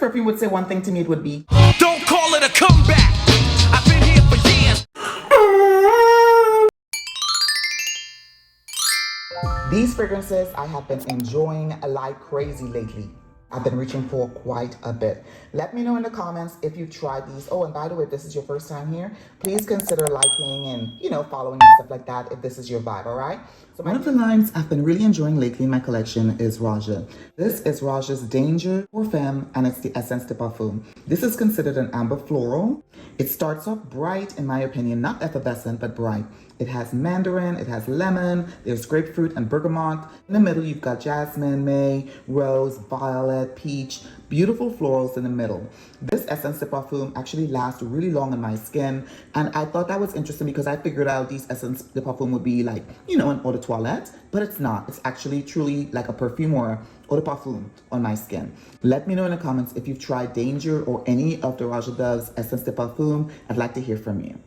perfume would say one thing to me, it would be, don't call it a comeback. I've been here for years. these fragrances I have been enjoying like crazy lately. I've been reaching for quite a bit. Let me know in the comments if you've tried these. Oh, and by the way, if this is your first time here, please consider liking and, following and stuff like that if this is your vibe, all right? So one of the lines I've been really enjoying lately in my collection is Roja. This is Roja's Danger Parfum, and it's the Essence de Parfum. This is considered an amber floral. It starts off bright, in my opinion, not effervescent, but bright. It has mandarin, it has lemon, there's grapefruit and bergamot. In the middle, you've got jasmine, may, rose, violet, peach, beautiful florals in the middle. This Essence de Parfum actually lasts really long on my skin, and I thought that was interesting because I figured out these Essence de Parfum would be like, an eau de toilette, but it's not. It's actually truly like a perfume or eau de parfum on my skin. Let me know in the comments if you've tried Danger or any of the Roja Dove's Essence de Parfum. I'd like to hear from you.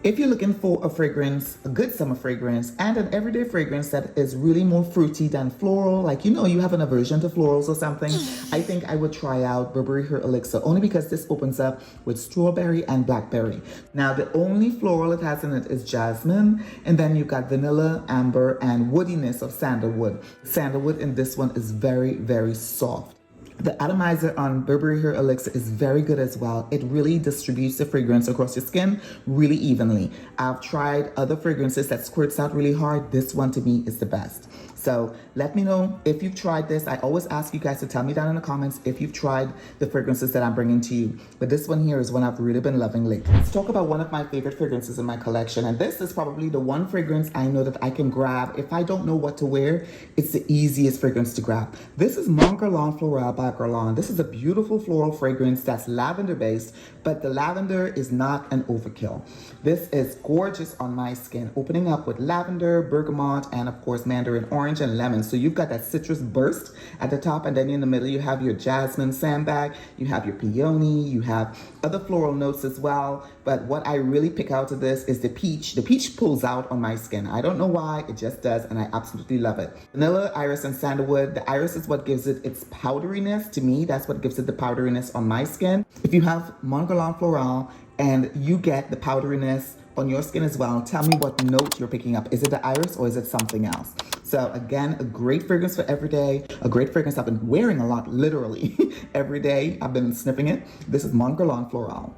If you're looking for a fragrance, a good summer fragrance, and an everyday fragrance that is really more fruity than floral, like, you have an aversion to florals or something, I think I would try out Burberry Her Elixir, only because this opens up with strawberry and blackberry. Now, the only floral it has in it is jasmine, and then you've got vanilla, amber, and woodiness of sandalwood. Sandalwood in this one is very, very soft. The atomizer on Burberry Her Elixir is very good as well. It really distributes the fragrance across your skin really evenly. I've tried other fragrances that squirts out really hard. This one to me is the best. So let me know if you've tried this. I always ask you guys to tell me down in the comments if you've tried the fragrances that I'm bringing to you. But this one here is one I've really been loving lately. Let's talk about one of my favorite fragrances in my collection. And this is probably the one fragrance I know that I can grab. If I don't know what to wear, it's the easiest fragrance to grab. This is Mon Guerlain Florale by Guerlain. This is a beautiful floral fragrance that's lavender based, but the lavender is not an overkill. This is gorgeous on my skin, opening up with lavender, bergamot, and of course mandarin orange and lemon. So you've got that citrus burst at the top, and then in the middle you have your jasmine sandbag, you have your peony, you have other floral notes as well. But what I really pick out of this is the peach. The peach pulls out on my skin. I don't know why, it just does, and I absolutely love it. Vanilla, iris, and sandalwood. The iris is what gives it its powderiness. To me, that's what gives it the powderiness on my skin. If you have Mon Guerlain Florale and you get the powderiness on your skin as well, tell me what note you're picking up. Is it the iris or is it something else? So again, a great fragrance for every day, a great fragrance I've been wearing a lot, literally every day. I've been sniffing it. This is Mon Guerlain Florale.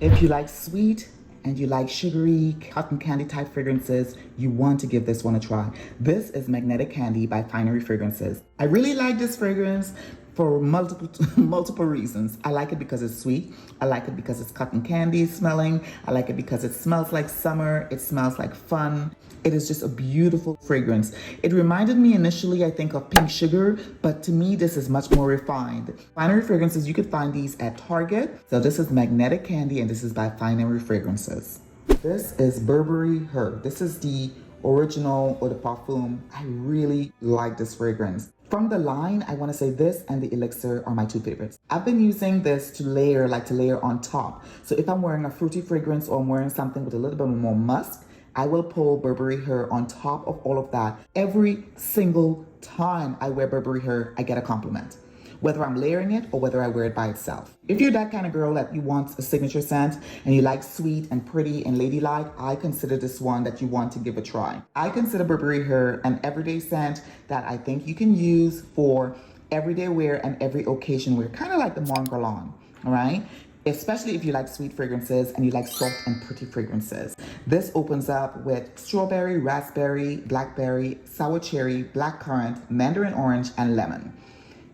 If you like sweet and you like sugary, cotton candy type fragrances, you want to give this one a try. This is Magnetic Candy by Finery Fragrances. I really like this fragrance for multiple reasons. I like it because it's sweet. I like it because it's cotton candy smelling. I like it because it smells like summer. It smells like fun. It is just a beautiful fragrance. It reminded me initially, I think, of Pink Sugar, but to me, this is much more refined. Finery Fragrances, you could find these at Target. So this is Magnetic Candy, and this is by Finery Fragrances. This is Burberry Her. This is the original eau de parfum. I really like this fragrance. From the line, I want to say this and the Elixir are my two favorites. I've been using this to layer on top. So if I'm wearing a fruity fragrance or I'm wearing something with a little bit more musk, I will pull Burberry Her on top of all of that. Every single time I wear Burberry Her, I get a compliment, whether I'm layering it or whether I wear it by itself. If you're that kind of girl that you want a signature scent and you like sweet and pretty and ladylike, I consider this one that you want to give a try. I consider Burberry Her an everyday scent that I think you can use for everyday wear and every occasion wear, kind of like the Mon Guerlain, all right? Especially if you like sweet fragrances and you like soft and pretty fragrances. This opens up with strawberry, raspberry, blackberry, sour cherry, blackcurrant, mandarin orange, and lemon.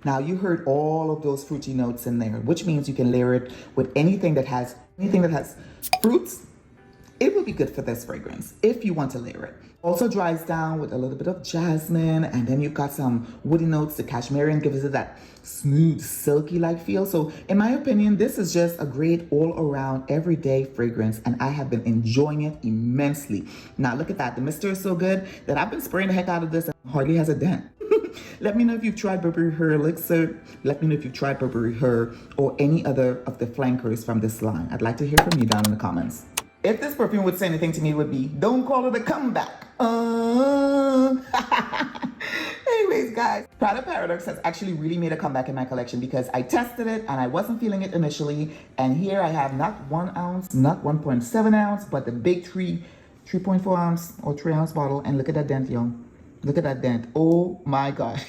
Now you heard all of those fruity notes in there, which means you can layer it with anything that has fruits. It would be good for this fragrance if you want to layer it. Also dries down with a little bit of jasmine, and then you've got some woody notes. The cashmere gives it that smooth, silky-like feel. So in my opinion, this is just a great all-around everyday fragrance, and I have been enjoying it immensely. Now look at that. The mister is so good that I've been spraying the heck out of this and hardly has a dent. Let me know if you've tried Burberry Her Elixir. Let me know if you've tried Burberry Her or any other of the flankers from this line. I'd like to hear from you down in the comments. If this perfume would say anything to me, it would be, don't call it a comeback. Anyways, Anyways, guys, Prada Paradox has actually really made a comeback in my collection because I tested it and I wasn't feeling it initially. And here I have not 1 ounce, not 1.7 ounce, but the big 3.4 ounce or 3 ounce bottle. And look at that dent, y'all. Look at that dent. Oh my gosh.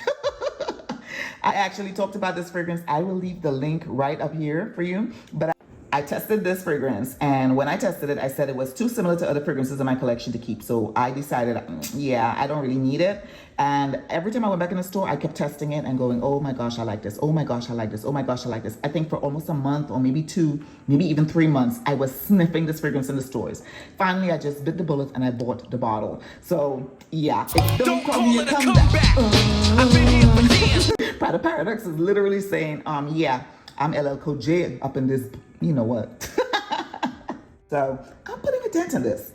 I actually talked about this fragrance. I will leave the link right up here for you. But I tested this fragrance, and when I tested it, I said it was too similar to other fragrances in my collection to keep. So I decided, yeah, I don't really need it. And every time I went back in the store, I kept testing it and going, oh my gosh, I like this. Oh my gosh, I like this. Oh my gosh, I like this. I think for almost a month or maybe 2, maybe even 3 months, I was sniffing this fragrance in the stores. Finally, I just bit the bullet and I bought the bottle. So yeah, Don't call it a comeback. I've been here for years. Prada Paradox is literally saying, yeah, I'm LL Cool J up in this, you know what. So I'm putting a dent in this.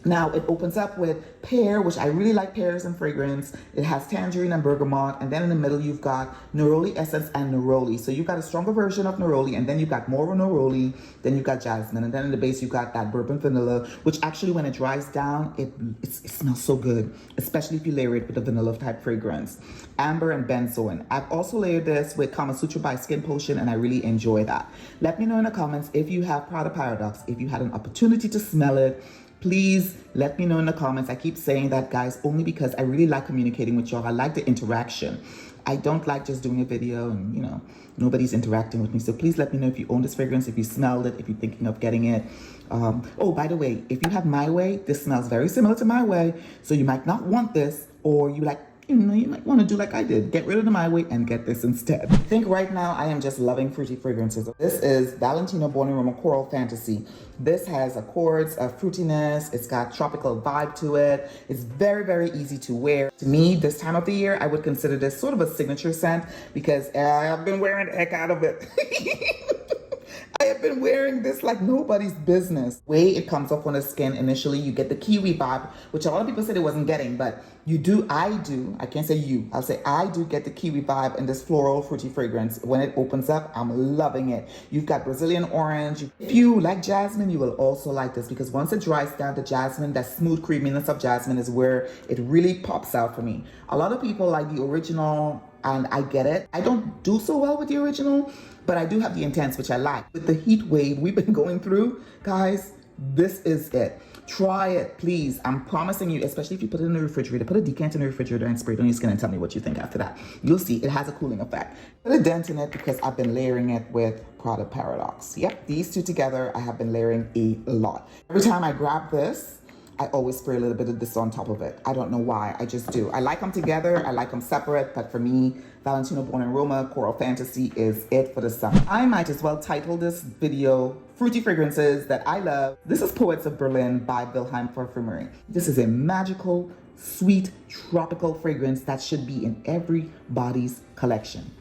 Now it opens up with pear, which I really like pears in fragrance. It has tangerine and bergamot, and then in the middle you've got neroli essence and neroli. So you've got a stronger version of neroli, and then you've got more neroli, then you've got jasmine, and then in the base you've got that bourbon vanilla, which actually when it dries down, it smells so good, especially if you layer it with a vanilla type fragrance. Amber and benzoin. I've also layered this with Kama Sutra by SkinPotion, and I really enjoy that. Let me know in the comments if you have Prada Paradox, if you had an opportunity to smell it. Please let me know in the comments. I keep saying that, guys, only because I really like communicating with y'all. I like the interaction. I don't like just doing a video and, you know, nobody's interacting with me. So please let me know if you own this fragrance, if you smelled it, if you're thinking of getting it. Oh, by the way, if you have My Way, this smells very similar to My Way. So you might not want this, or you like, you know, you might want to do like I did. Get rid of the My Way and get this instead. I think right now I am just loving fruity fragrances. This is Valentino Born in Roma Coral Fantasy. This has accords of fruitiness. It's got tropical vibe to it. It's very, very easy to wear. To me, this time of the year, I would consider this sort of a signature scent because I've been wearing the heck out of it. I have been wearing this like nobody's business. The way it comes off on the skin initially, you get the kiwi vibe, which a lot of people said it wasn't getting, but you do, I can't say you, I'll say I do get the kiwi vibe in this floral fruity fragrance. When it opens up, I'm loving it. You've got Brazilian orange. If you like jasmine, you will also like this because once it dries down to jasmine, that smooth creaminess of jasmine is where it really pops out for me. A lot of people like the original, and I get it. I don't do so well with the original, but I do have the intense, which I like. With the heat wave we've been going through, guys, this is it. Try it, please. I'm promising you, especially if you put it in the refrigerator, put a decant in the refrigerator and spray it on your skin and tell me what you think after that. You'll see it has a cooling effect. Put a dent in it because I've been layering it with Prada Paradox. Yep, these two together, I have been layering a lot. Every time I grab this, I always spray a little bit of this on top of it. I don't know why, I just do. I like them together, I like them separate, but for me, Valentino Born in Roma Coral Fantasy is it for the summer. I might as well title this video, Fruity Fragrances That I Love. This is Poets of Berlin by Wilhelm Perfumery. This is a magical, sweet, tropical fragrance that should be in everybody's collection.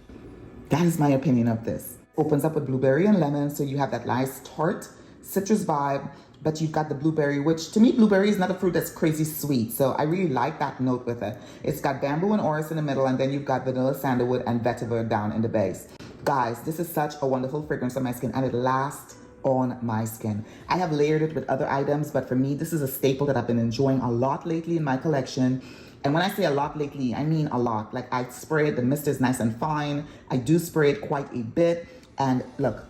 That is my opinion of this. Opens up with blueberry and lemon, so you have that nice tart citrus vibe, but you've got the blueberry, which to me, blueberry is not a fruit that's crazy sweet. So I really like that note with it. It's got bamboo and orris in the middle, and then you've got vanilla, sandalwood, and vetiver down in the base. Guys, this is such a wonderful fragrance on my skin, and it lasts on my skin. I have layered it with other items, but for me, this is a staple that I've been enjoying a lot lately in my collection. And when I say a lot lately, I mean a lot. Like I spray it, the mist is nice and fine. I do spray it quite a bit. And look,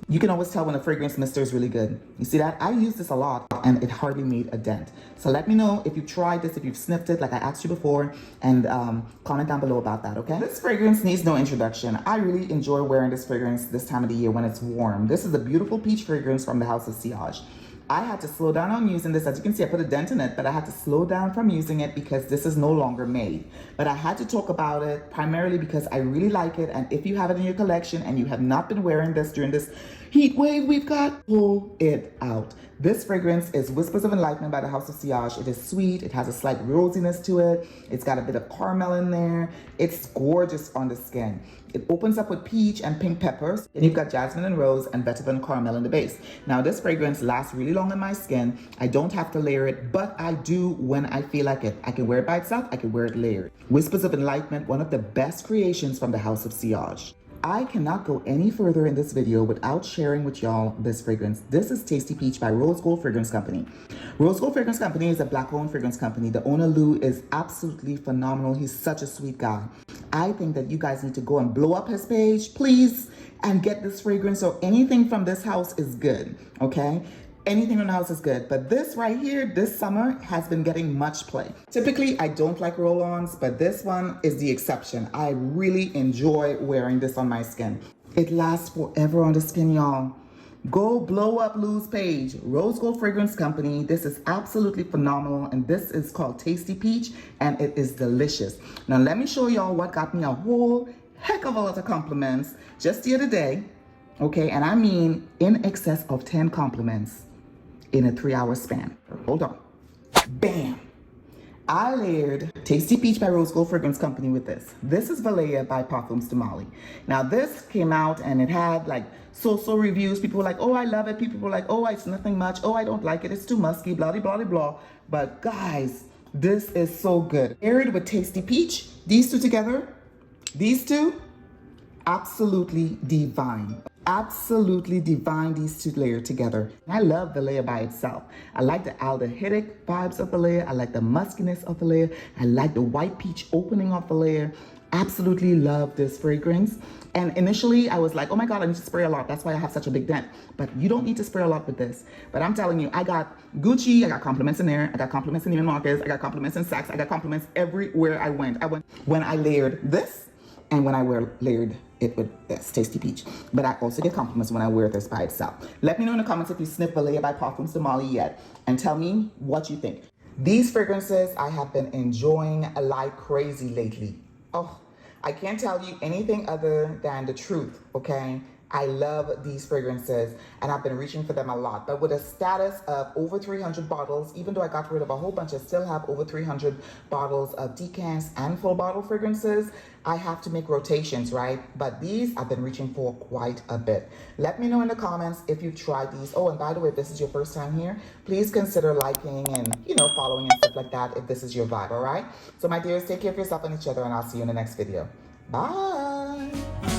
you can always tell when a fragrance mister is really good. You see that? I use this a lot and it hardly made a dent. So let me know if you've tried this, if you've sniffed it like I asked you before, and comment down below about that, okay? This fragrance needs no introduction. I really enjoy wearing this fragrance this time of the year when it's warm. This is a beautiful peach fragrance from the house of Sillage. I had to slow down on using this. As you can see, I put a dent in it, but I had to slow down from using it because this is no longer made. But I had to talk about it primarily because I really like it. And if you have it in your collection and you have not been wearing this during this heat wave we've got, pull it out. This fragrance is Whispers of Enlightenment by the House of Sillage. It is sweet. It has a slight rosiness to it. It's got a bit of caramel in there. It's gorgeous on the skin. It opens up with peach and pink peppers. And you've got jasmine and rose and vetiver and caramel in the base. Now this fragrance lasts really long on my skin. I don't have to layer it, but I do when I feel like it. I can wear it by itself. I can wear it layered. Whispers of Enlightenment, one of the best creations from the House of Sillage. I cannot go any further in this video without sharing with y'all this fragrance. This is Tasty Peach by Rose Gold Fragrance Company. Rose Gold Fragrance Company is a black-owned fragrance company. The owner, Lou, is absolutely phenomenal. He's such a sweet guy. I think that you guys need to go and blow up his page, please, and get this fragrance. So anything from this house is good, okay? Anything in the house is good, but this right here, this summer, has been getting much play. Typically, I don't like roll-ons, but this one is the exception. I really enjoy wearing this on my skin. It lasts forever on the skin, y'all. Go blow up Lou's page, Rose Gold Fragrance Company. This is absolutely phenomenal, and this is called Tasty Peach, and it is delicious. Now, let me show y'all what got me a whole heck of a lot of compliments just the other day, okay? And I mean in excess of 10 compliments in a 3-hour span. Hold on. Bam. I layered Tasty Peach by Rose Gold Fragrance Company with this. This is Valaya by Parfums de Mali. Now this came out and it had like so reviews. People were like, oh, I love it. People were like, oh, it's nothing much. Oh, I don't like it. It's too musky, blah, blah, blah, blah. But guys, this is so good. Layered with Tasty Peach. These two together, these two, absolutely divine. Absolutely divine, these two layered together. I love Valaya by itself. I like the aldehydic vibes of Valaya. I like the muskiness of Valaya. I like the white peach opening of Valaya. Absolutely love this fragrance. And initially I was like, oh my God, I need to spray a lot. That's why I have such a big dent. But you don't need to spray a lot with this. But I'm telling you, I got Gucci, I got compliments in there, I got compliments in Neiman Marcus, I got compliments in Saks, I got compliments everywhere I went. When I layered this and when I layered it with this Tasty Peach. But I also get compliments when I wear this by itself. Let me know in the comments if you sniffed Valaya by Parfums de Mali yet, and tell me what you think. These fragrances I have been enjoying like crazy lately. Oh, I can't tell you anything other than the truth, okay? I love these fragrances and I've been reaching for them a lot. But with a status of over 300 bottles, even though I got rid of a whole bunch, I still have over 300 bottles of decants and full bottle fragrances. I have to make rotations, right? But these I've been reaching for quite a bit. Let me know in the comments if you've tried these. Oh, and by the way, if this is your first time here, please consider liking and, following and stuff like that if this is your vibe, all right? So my dears, take care of yourself and each other, and I'll see you in the next video. Bye.